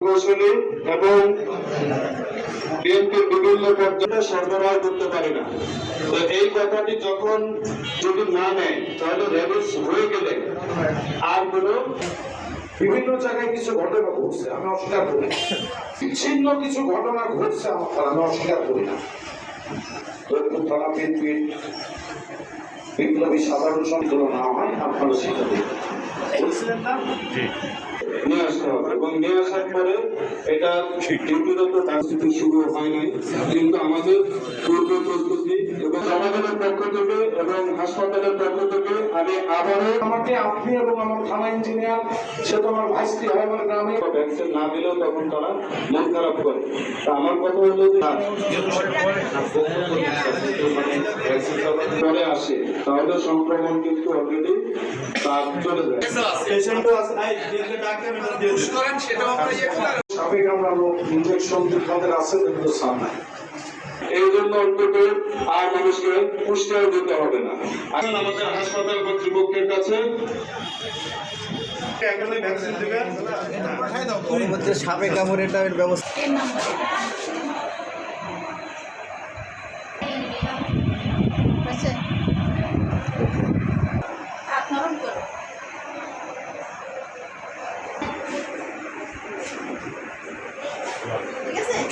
কৌশলী এবং বিএনপির বিভিন্ন পর্যায়ে সরবরাহ করতে পারে না। তো এই কথাটি যখন যদি না নেয় তাহলে রেবিস হয়ে গেলে আর কোনো বিভিন্ন জায়গায় কিছু ঘটনা ঘটছে, আমি অস্বীকার করি না। বিচ্ছিন্ন কিছু ঘটনা ঘটছে আমার, আমি অস্বীকার করি না। থানা বিএনপির বিপ্লবী সাধারণ সম্পাদক না হয়, আপনারা সেটা বলছিলেন না, নিয়ে আসতে হবে এবং নিয়ে আসার পরে এটা ডিউটিরত রাজনীতি শুরু হয়নি, কিন্তু আমাদের পূর্ব প্রস্তুতি এবং আমাদের পক্ষ থেকে এবং হাসপাতালের পক্ষ থেকে আমি আবারও আমাকে আপনি এবং আমার থানা ইঞ্জিনিয়ার, সে তো আমার ভাইস্তি হয় আমার গ্রামে, ভ্যাকসিন না দিলেও তখন তারা মন খারাপ করে। তা আমার কথা হলো যে পরে আসে তাহলে সংক্রমণ কিন্তু অলরেডি চলে যায়। সাবেক আমরা লোক ইঞ্জেকশন তাদের আছে, কিন্তু সার নাই। এই জন্য অন্তত আর মানুষকে পুষ্টিও দিতে হবে না। এখন আমাদের হাসপাতাল কর্তৃপক্ষের কাছে ভ্যাকসিন দেবেন, সাপে কামড় এটার ব্যবস্থা। আচ্ছা